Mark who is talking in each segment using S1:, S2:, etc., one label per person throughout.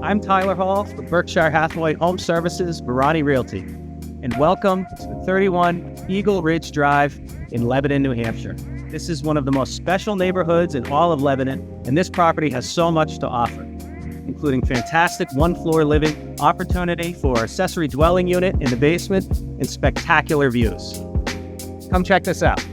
S1: I'm Tyler Hall with Berkshire Hathaway Home Services, Vermont Realty, and welcome to 31 Eagle Ridge Drive in Lebanon, New Hampshire. This is one of the most special neighborhoods in all of Lebanon, and this property has so much to offer, including fantastic one-floor living, opportunity for accessory dwelling unit in the basement, and spectacular views. Come check this out.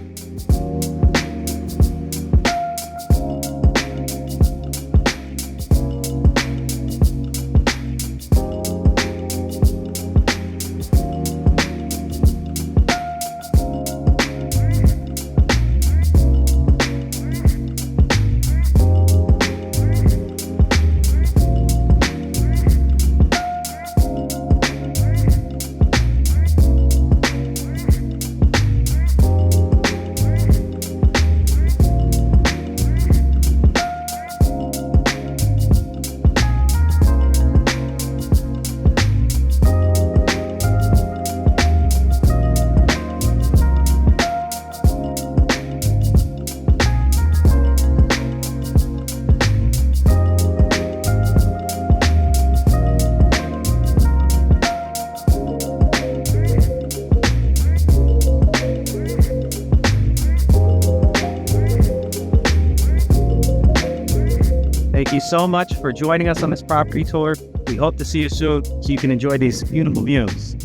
S1: Thank you so much for joining us on this property tour. We hope to see you soon so you can enjoy these beautiful views.